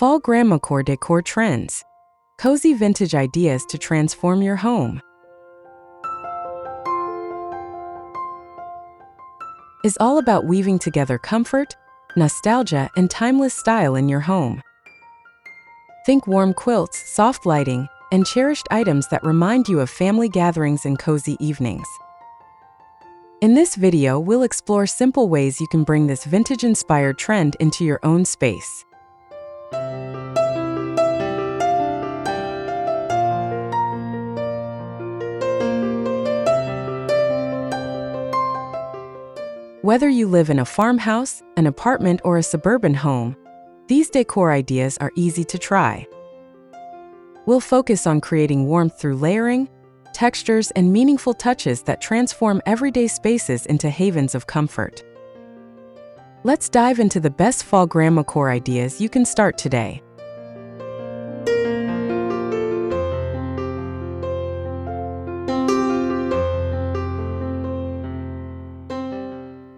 Fall Grandmacore Décor Trends. Cozy vintage ideas to transform your home. Is all about weaving together comfort, nostalgia, and timeless style in your home. Think warm quilts, soft lighting, and cherished items that remind you of family gatherings and cozy evenings. In this video, we'll explore simple ways you can bring this vintage-inspired trend into your own space. Whether you live in a farmhouse, an apartment, or a suburban home, these decor ideas are easy to try. We'll focus on creating warmth through layering, textures, and meaningful touches that transform everyday spaces into havens of comfort. Let's dive into the best fall grandmacore ideas you can start today.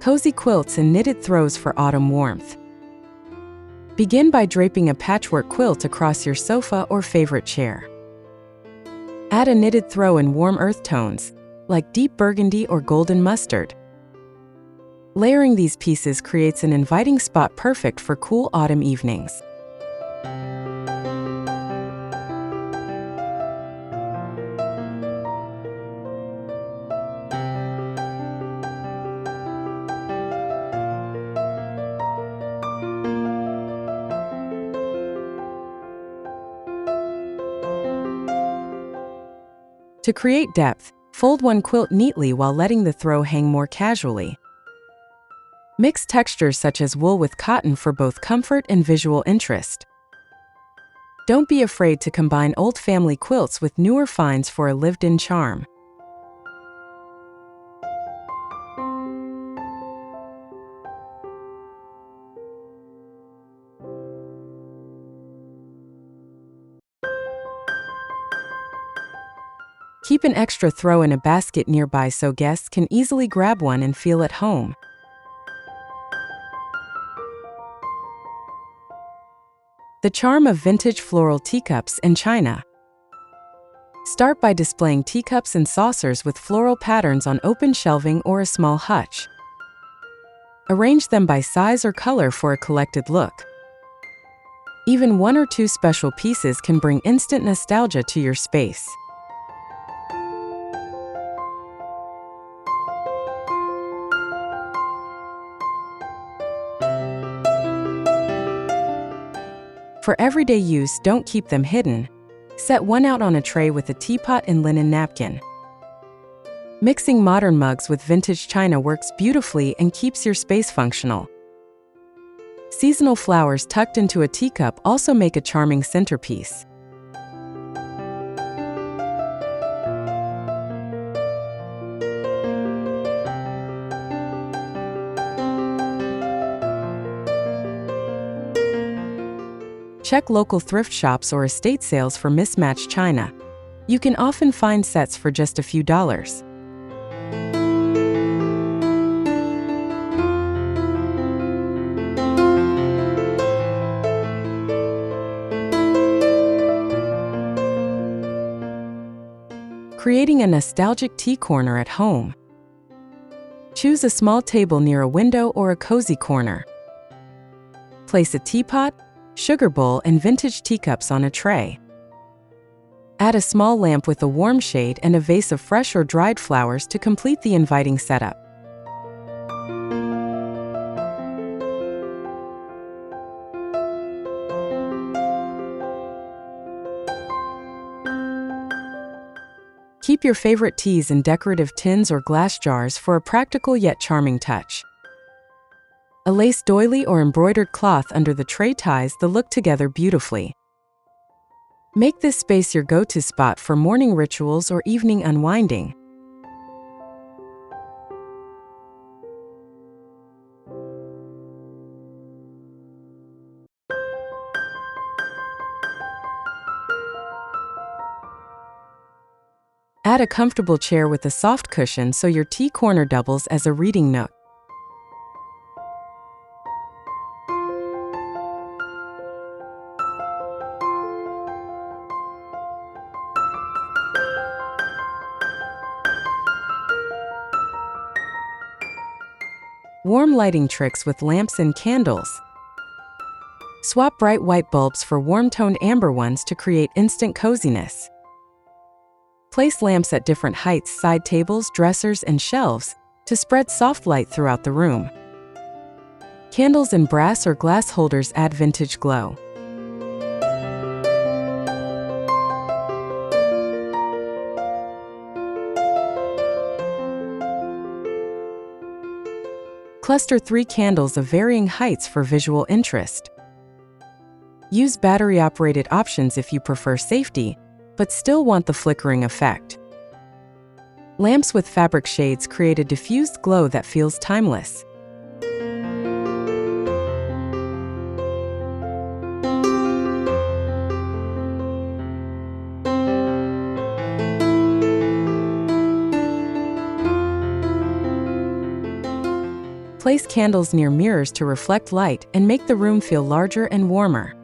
Cozy quilts and knitted throws for autumn warmth. Begin by draping a patchwork quilt across your sofa or favorite chair. Add a knitted throw in warm earth tones, like deep burgundy or golden mustard. Layering these pieces creates an inviting spot perfect for cool autumn evenings. To create depth, fold one quilt neatly while letting the throw hang more casually. Mix textures such as wool with cotton for both comfort and visual interest. Don't be afraid to combine old family quilts with newer finds for a lived-in charm. Keep an extra throw in a basket nearby so guests can easily grab one and feel at home. The charm of vintage floral teacups and china. Start by displaying teacups and saucers with floral patterns on open shelving or a small hutch. Arrange them by size or color for a collected look. Even one or two special pieces can bring instant nostalgia to your space. For everyday use, don't keep them hidden. Set one out on a tray with a teapot and linen napkin. Mixing modern mugs with vintage china works beautifully and keeps your space functional. Seasonal flowers tucked into a teacup also make a charming centerpiece. Check local thrift shops or estate sales for mismatched china. You can often find sets for just a few dollars. Creating a nostalgic tea corner at home. Choose a small table near a window or a cozy corner. Place a teapot, sugar bowl, and vintage teacups on a tray. Add a small lamp with a warm shade and a vase of fresh or dried flowers to complete the inviting setup. Keep your favorite teas in decorative tins or glass jars for a practical yet charming touch. A lace doily or embroidered cloth under the tray ties the look together beautifully. Make this space your go-to spot for morning rituals or evening unwinding. Add a comfortable chair with a soft cushion so your tea corner doubles as a reading nook. Warm lighting tricks with lamps and candles. Swap bright white bulbs for warm-toned amber ones to create instant coziness. Place lamps at different heights, side tables, dressers, and shelves to spread soft light throughout the room. Candles in brass or glass holders add vintage glow. Cluster 3 candles of varying heights for visual interest. Use battery-operated options if you prefer safety, but still want the flickering effect. Lamps with fabric shades create a diffused glow that feels timeless. Place candles near mirrors to reflect light and make the room feel larger and warmer.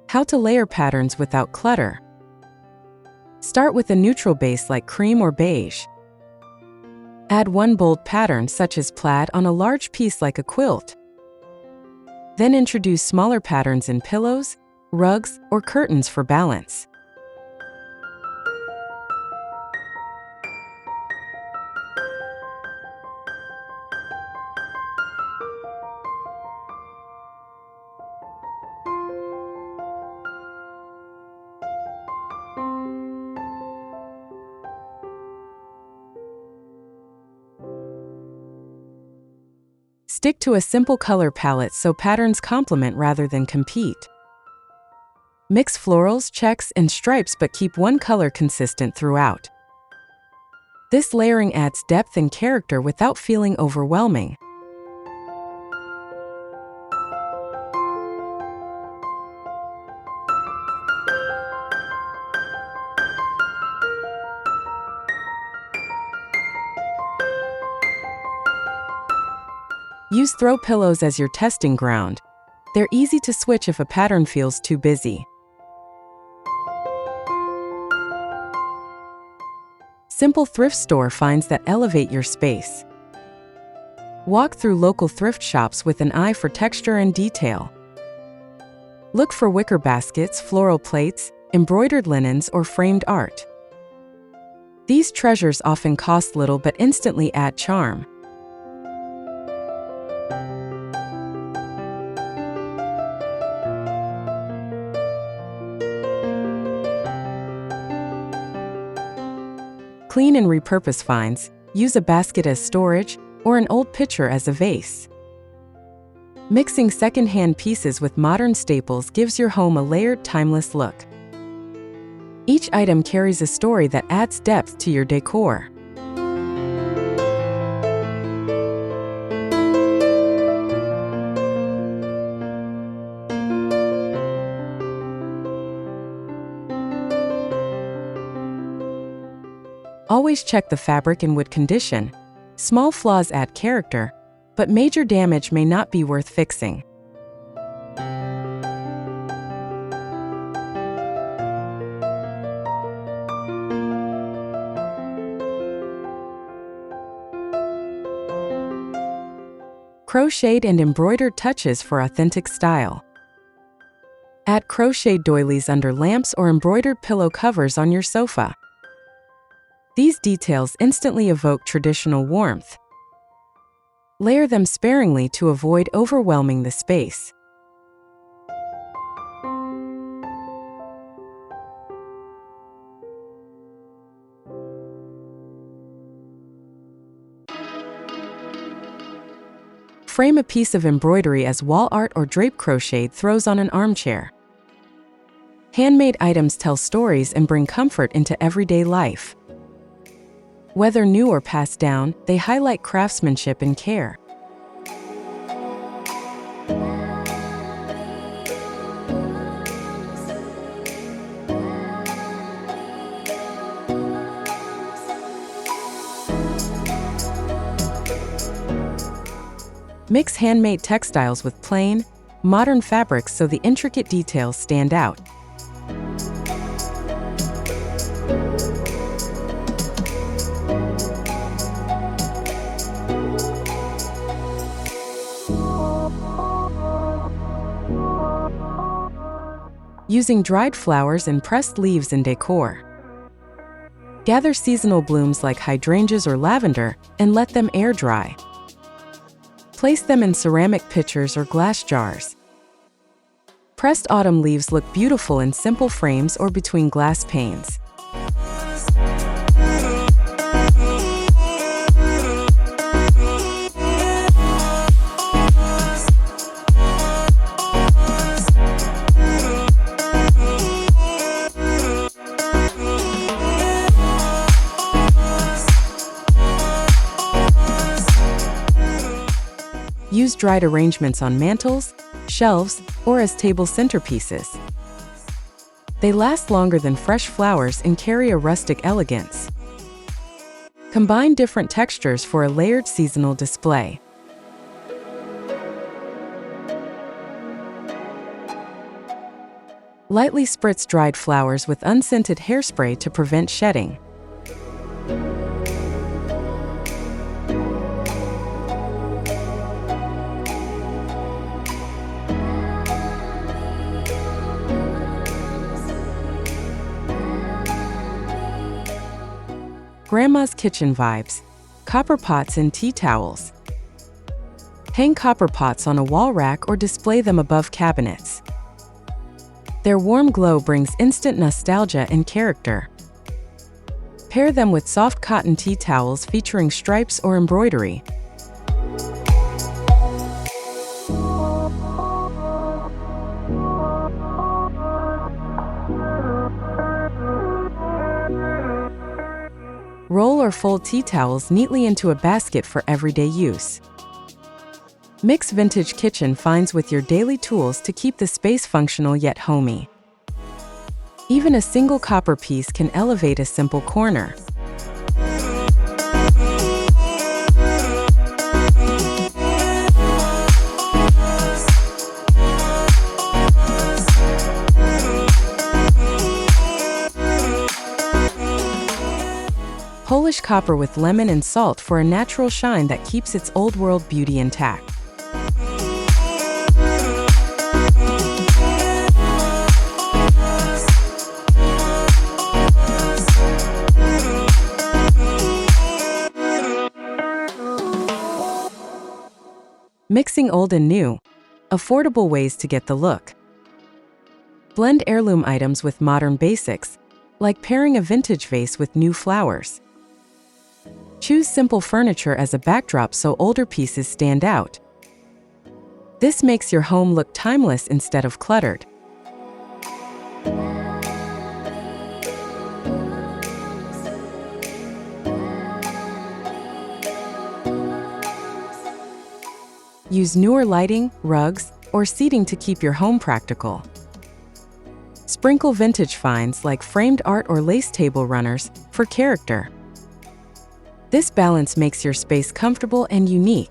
How to layer patterns without clutter. Start with a neutral base like cream or beige. Add one bold pattern such as plaid on a large piece like a quilt. Then introduce smaller patterns in pillows, rugs, or curtains for balance. Stick to a simple color palette so patterns complement rather than compete. Mix florals, checks, and stripes but keep one color consistent throughout. This layering adds depth and character without feeling overwhelming. Use throw pillows as your testing ground. They're easy to switch if a pattern feels too busy. Simple thrift store finds that elevate your space. Walk through local thrift shops with an eye for texture and detail. Look for wicker baskets, floral plates, embroidered linens, or framed art. These treasures often cost little but instantly add charm. Clean and repurpose finds. Use a basket as storage or an old pitcher as a vase. Mixing second-hand pieces with modern staples gives your home a layered, timeless look. Each item carries a story that adds depth to your decor. Always check the fabric and wood condition. Small flaws add character, but major damage may not be worth fixing. Crocheted and embroidered touches for authentic style. Add crocheted doilies under lamps or embroidered pillow covers on your sofa. These details instantly evoke traditional warmth. Layer them sparingly to avoid overwhelming the space. Frame a piece of embroidery as wall art or drape crocheted throws on an armchair. Handmade items tell stories and bring comfort into everyday life. Whether new or passed down, they highlight craftsmanship and care. Mix handmade textiles with plain, modern fabrics so the intricate details stand out. Using dried flowers and pressed leaves in decor. Gather seasonal blooms like hydrangeas or lavender and let them air dry. Place them in ceramic pitchers or glass jars. Pressed autumn leaves look beautiful in simple frames or between glass panes. Use dried arrangements on mantels, shelves, or as table centerpieces. They last longer than fresh flowers and carry a rustic elegance. Combine different textures for a layered seasonal display. Lightly spritz dried flowers with unscented hairspray to prevent shedding. Grandma's kitchen vibes. Copper pots and tea towels. Hang copper pots on a wall rack or display them above cabinets. Their warm glow brings instant nostalgia and character. Pair them with soft cotton tea towels featuring stripes or embroidery. Roll or fold tea towels neatly into a basket for everyday use. Mix vintage kitchen finds with your daily tools to keep the space functional yet homey. Even a single copper piece can elevate a simple corner. Polish copper with lemon and salt for a natural shine that keeps its old-world beauty intact. Mixing old and new. Affordable ways to get the look. Blend heirloom items with modern basics, like pairing a vintage vase with new flowers. Choose simple furniture as a backdrop so older pieces stand out. This makes your home look timeless instead of cluttered. Use newer lighting, rugs, or seating to keep your home practical. Sprinkle vintage finds like framed art or lace table runners for character. This balance makes your space comfortable and unique.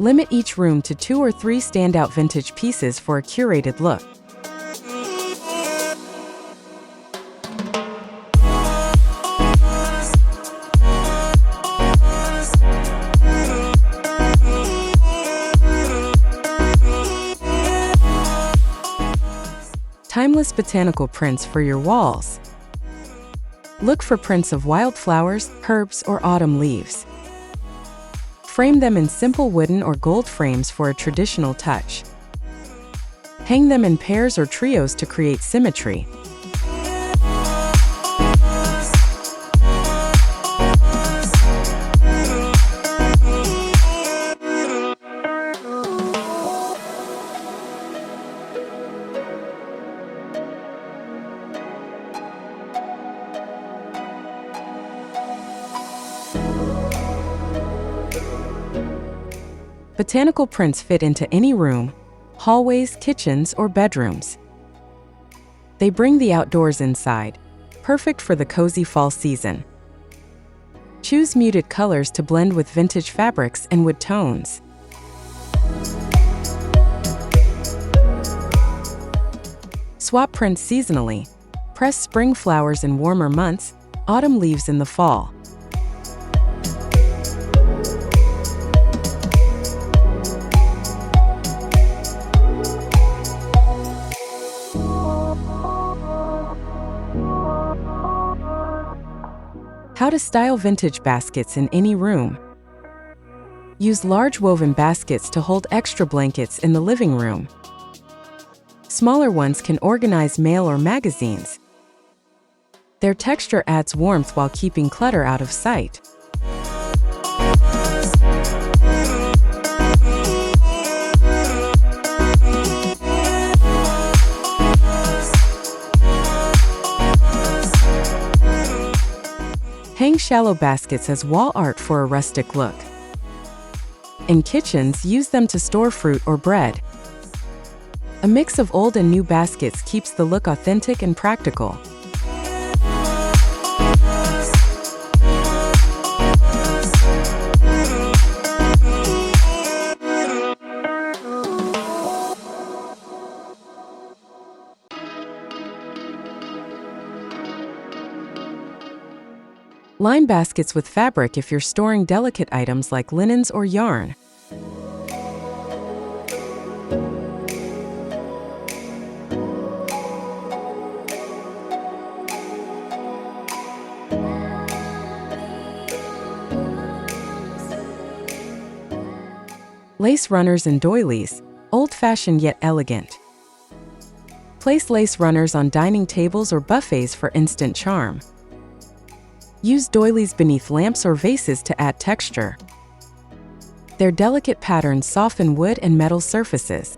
Limit each room to 2 or 3 standout vintage pieces for a curated look. Timeless botanical prints for your walls. Look for prints of wildflowers, herbs, or autumn leaves. Frame them in simple wooden or gold frames for a traditional touch. Hang them in pairs or trios to create symmetry. Botanical prints fit into any room, hallways, kitchens, or bedrooms. They bring the outdoors inside, perfect for the cozy fall season. Choose muted colors to blend with vintage fabrics and wood tones. Swap prints seasonally. Press spring flowers in warmer months, autumn leaves in the fall. How to style vintage baskets in any room. Use large woven baskets to hold extra blankets in the living room. Smaller ones can organize mail or magazines. Their texture adds warmth while keeping clutter out of sight. Hang shallow baskets as wall art for a rustic look. In kitchens, use them to store fruit or bread. A mix of old and new baskets keeps the look authentic and practical. Line baskets with fabric if you're storing delicate items like linens or yarn. Lace runners and doilies, old-fashioned yet elegant. Place lace runners on dining tables or buffets for instant charm. Use doilies beneath lamps or vases to add texture. Their delicate patterns soften wood and metal surfaces.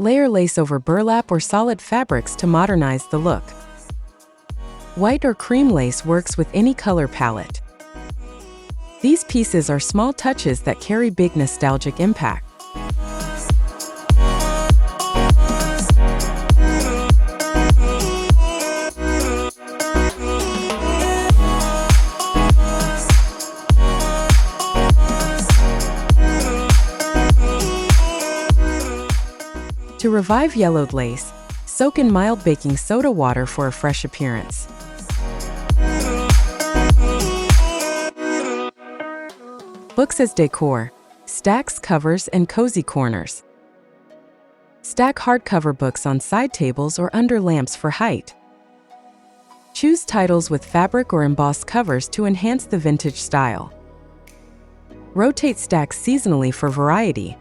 Layer lace over burlap or solid fabrics to modernize the look. White or cream lace works with any color palette. These pieces are small touches that carry big nostalgic impact. To revive yellowed lace, soak in mild baking soda water for a fresh appearance. Books as decor, stacks, covers, and cozy corners. Stack hardcover books on side tables or under lamps for height. Choose titles with fabric or embossed covers to enhance the vintage style. Rotate stacks seasonally for variety.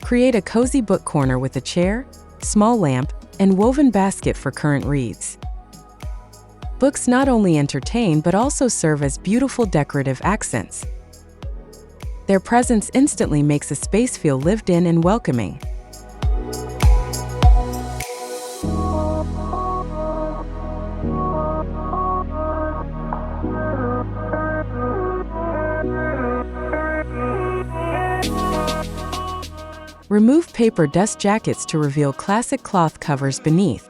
Create a cozy book corner with a chair, small lamp, and woven basket for current reads. Books not only entertain but also serve as beautiful decorative accents. Their presence instantly makes a space feel lived in and welcoming. Remove paper dust jackets to reveal classic cloth covers beneath.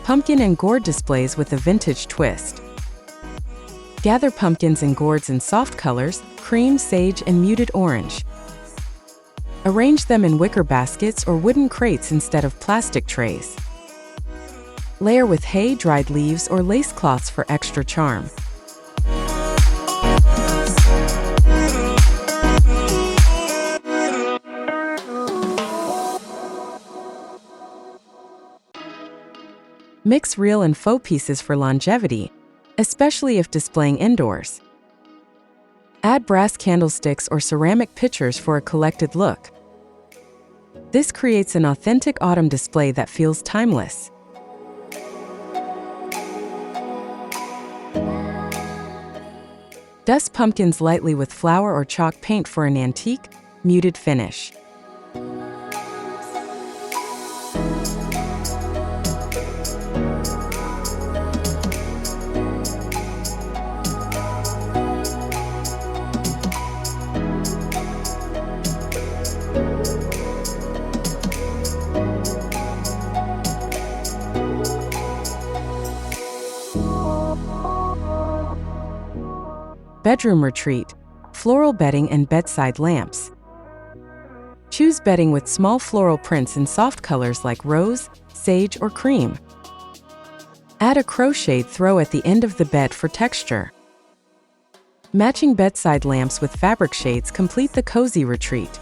Pumpkin and gourd displays with a vintage twist. Gather pumpkins and gourds in soft colors, cream, sage, and muted orange. Arrange them in wicker baskets or wooden crates instead of plastic trays. Layer with hay, dried leaves, or lace cloths for extra charm. Mix real and faux pieces for longevity, especially if displaying indoors. Add brass candlesticks or ceramic pitchers for a collected look. This creates an authentic autumn display that feels timeless. Dust pumpkins lightly with flour or chalk paint for an antique, muted finish. Bedroom retreat, floral bedding and bedside lamps. Choose bedding with small floral prints in soft colors like rose, sage, or cream. Add a crocheted throw at the end of the bed for texture. Matching bedside lamps with fabric shades complete the cozy retreat.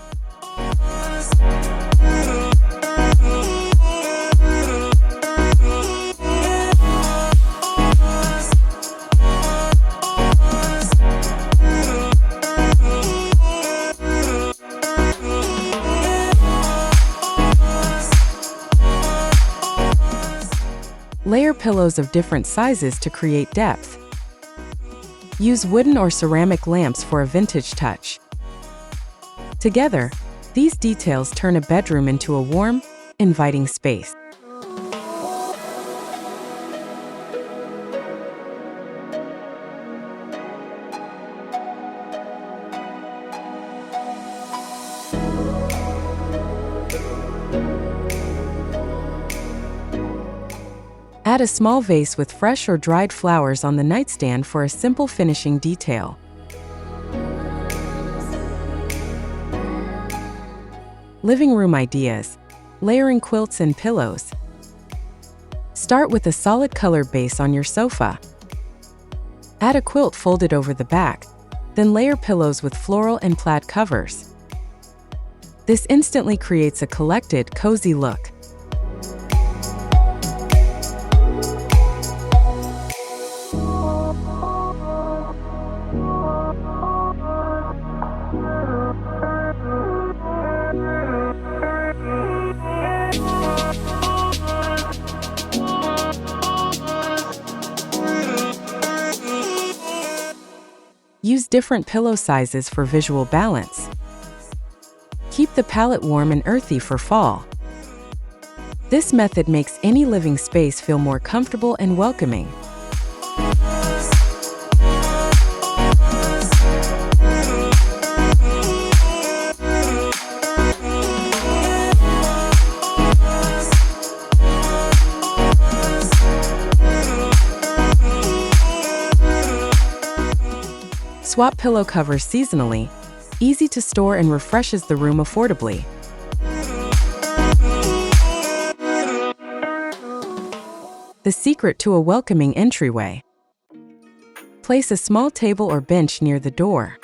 Layer pillows of different sizes to create depth. Use wooden or ceramic lamps for a vintage touch. Together, these details turn a bedroom into a warm, inviting space. Add a small vase with fresh or dried flowers on the nightstand for a simple finishing detail. Living room ideas, layering quilts and pillows. Start with a solid color base on your sofa. Add a quilt folded over the back, then layer pillows with floral and plaid covers. This instantly creates a collected, cozy look. Use different pillow sizes for visual balance. Keep the palette warm and earthy for fall. This method makes any living space feel more comfortable and welcoming. Swap pillow covers seasonally, easy to store and refreshes the room affordably. The secret to a welcoming entryway. Place a small table or bench near the door.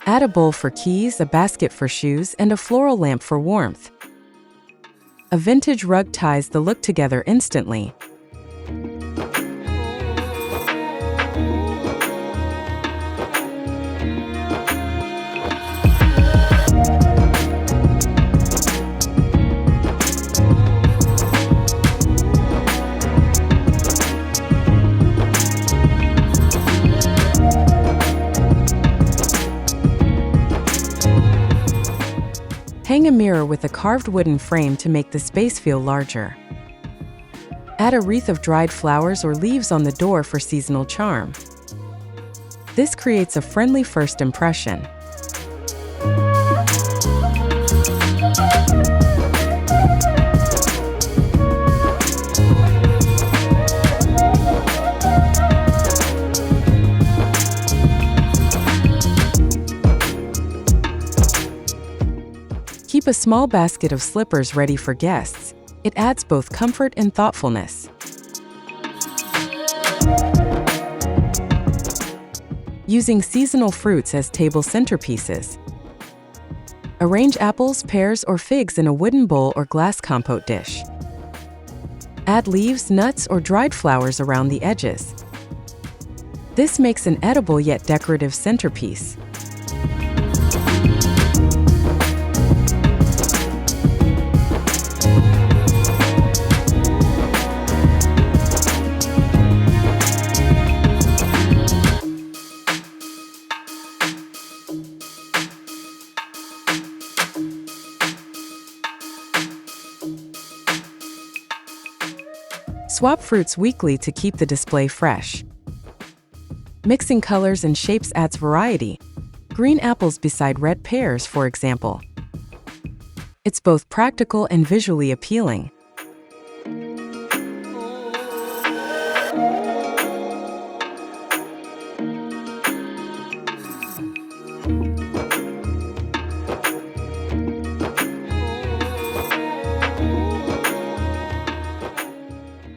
Add a bowl for keys, a basket for shoes, and a floral lamp for warmth. A vintage rug ties the look together instantly. Hang a mirror with a carved wooden frame to make the space feel larger. Add a wreath of dried flowers or leaves on the door for seasonal charm. This creates a friendly first impression. Keep a small basket of slippers ready for guests. It adds both comfort and thoughtfulness. Using seasonal fruits as table centerpieces. Arrange apples, pears, or figs in a wooden bowl or glass compote dish. Add leaves, nuts, or dried flowers around the edges. This makes an edible yet decorative centerpiece. Swap fruits weekly to keep the display fresh. Mixing colors and shapes adds variety. Green apples beside red pears, for example. It's both practical and visually appealing.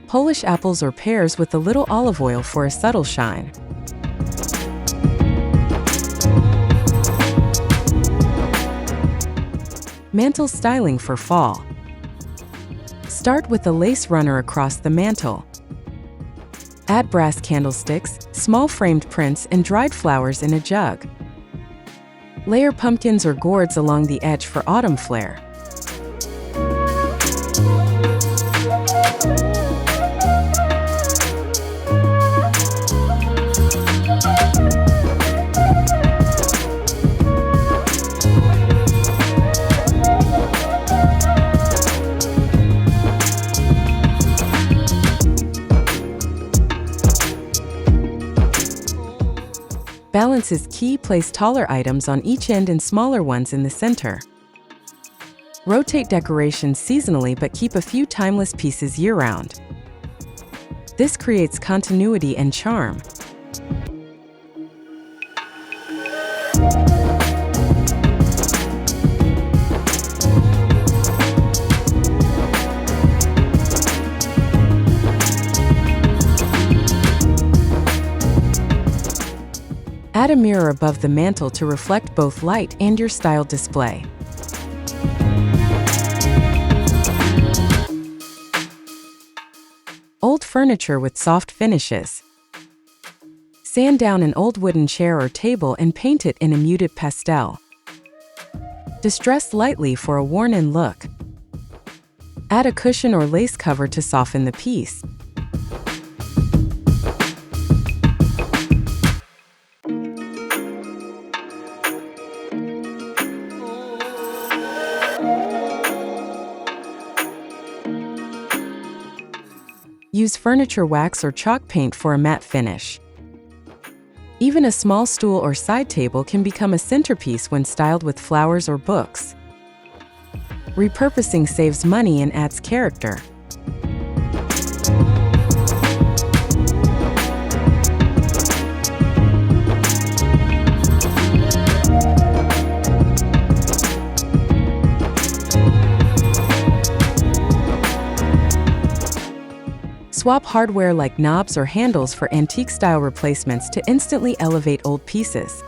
Polish apples or pears with a little olive oil for a subtle shine. Mantle styling for fall. Start with a lace runner across the mantle. Add brass candlesticks, small framed prints, and dried flowers in a jug. Layer pumpkins or gourds along the edge for autumn flair. Balance is key. Place taller items on each end and smaller ones in the center. Rotate decorations seasonally but keep a few timeless pieces year-round. This creates continuity and charm. Add a mirror above the mantle to reflect both light and your styled display. Old furniture with soft finishes. Sand down an old wooden chair or table and paint it in a muted pastel. Distress lightly for a worn-in look. Add a cushion or lace cover to soften the piece. Use furniture wax or chalk paint for a matte finish. Even a small stool or side table can become a centerpiece when styled with flowers or books. Repurposing saves money and adds character. Swap hardware like knobs or handles for antique-style replacements to instantly elevate old pieces.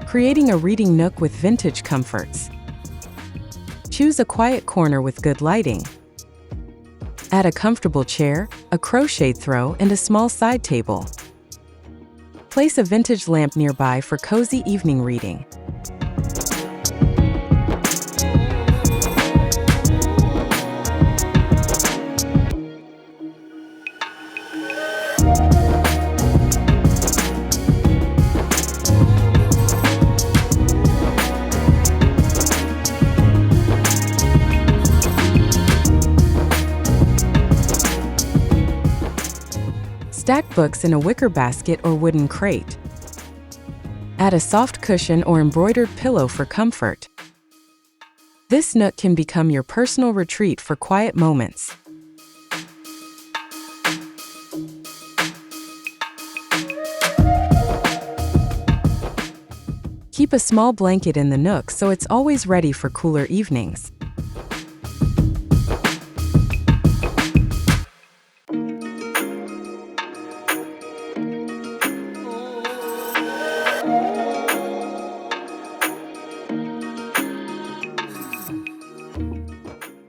Creating a reading nook with vintage comforts. Choose a quiet corner with good lighting. Add a comfortable chair, a crocheted throw, and a small side table. Place a vintage lamp nearby for cozy evening reading. Stack books in a wicker basket or wooden crate. Add a soft cushion or embroidered pillow for comfort. This nook can become your personal retreat for quiet moments. Keep a small blanket in the nook so it's always ready for cooler evenings.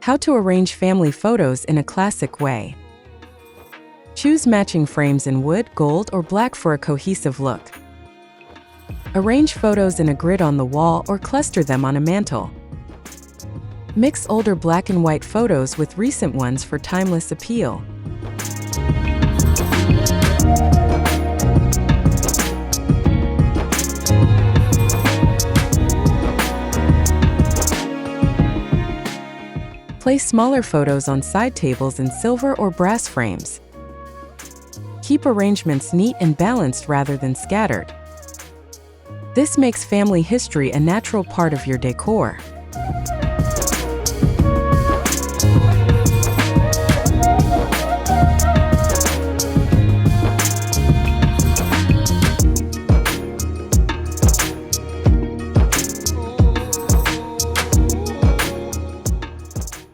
How to arrange family photos in a classic way. Choose matching frames in wood, gold, or black for a cohesive look. Arrange photos in a grid on the wall or cluster them on a mantle. Mix older black and white photos with recent ones for timeless appeal. Place smaller photos on side tables in silver or brass frames. Keep arrangements neat and balanced rather than scattered. This makes family history a natural part of your decor.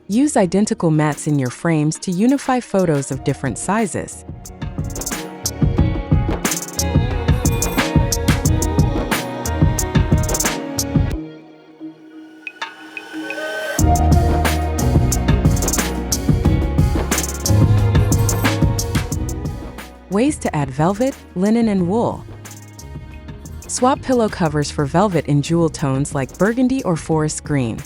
Use identical mats in your frames to unify photos of different sizes. Ways to add velvet, linen, and wool. Swap pillow covers for velvet in jewel tones like burgundy or forest green.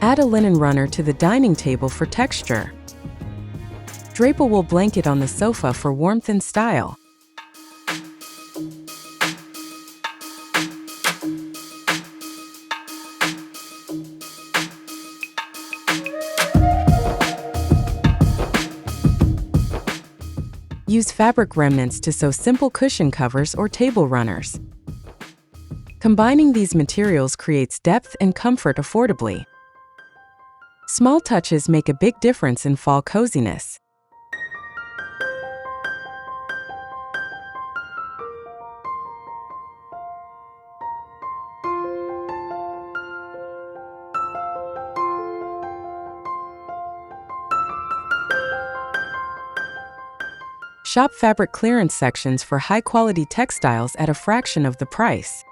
Add a linen runner to the dining table for texture. Drape a wool blanket on the sofa for warmth and style. Use fabric remnants to sew simple cushion covers or table runners. Combining these materials creates depth and comfort affordably. Small touches make a big difference in fall coziness. Shop fabric clearance sections for high-quality textiles at a fraction of the price.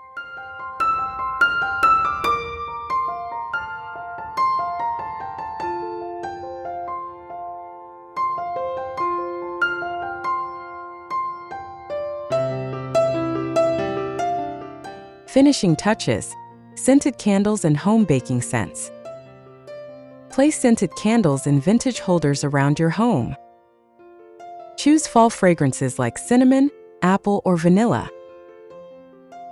Finishing touches: scented candles and home baking scents. Place scented candles in vintage holders around your home. Choose fall fragrances like cinnamon, apple, or vanilla.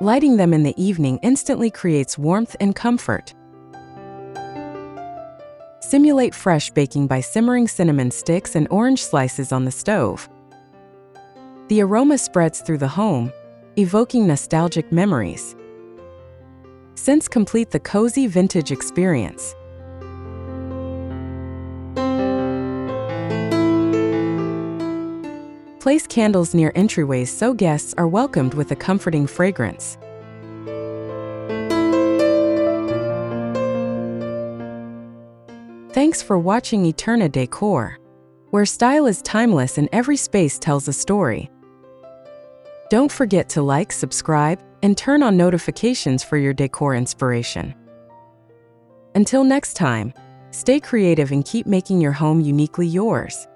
Lighting them in the evening instantly creates warmth and comfort. Simulate fresh baking by simmering cinnamon sticks and orange slices on the stove. The aroma spreads through the home, evoking nostalgic memories. Scents complete the cozy vintage experience. Place candles near entryways so guests are welcomed with a comforting fragrance. Thanks for watching Eterna Decor, where style is timeless and every space tells a story. Don't forget to like, subscribe, and turn on notifications for your decor inspiration. Until next time, stay creative and keep making your home uniquely yours.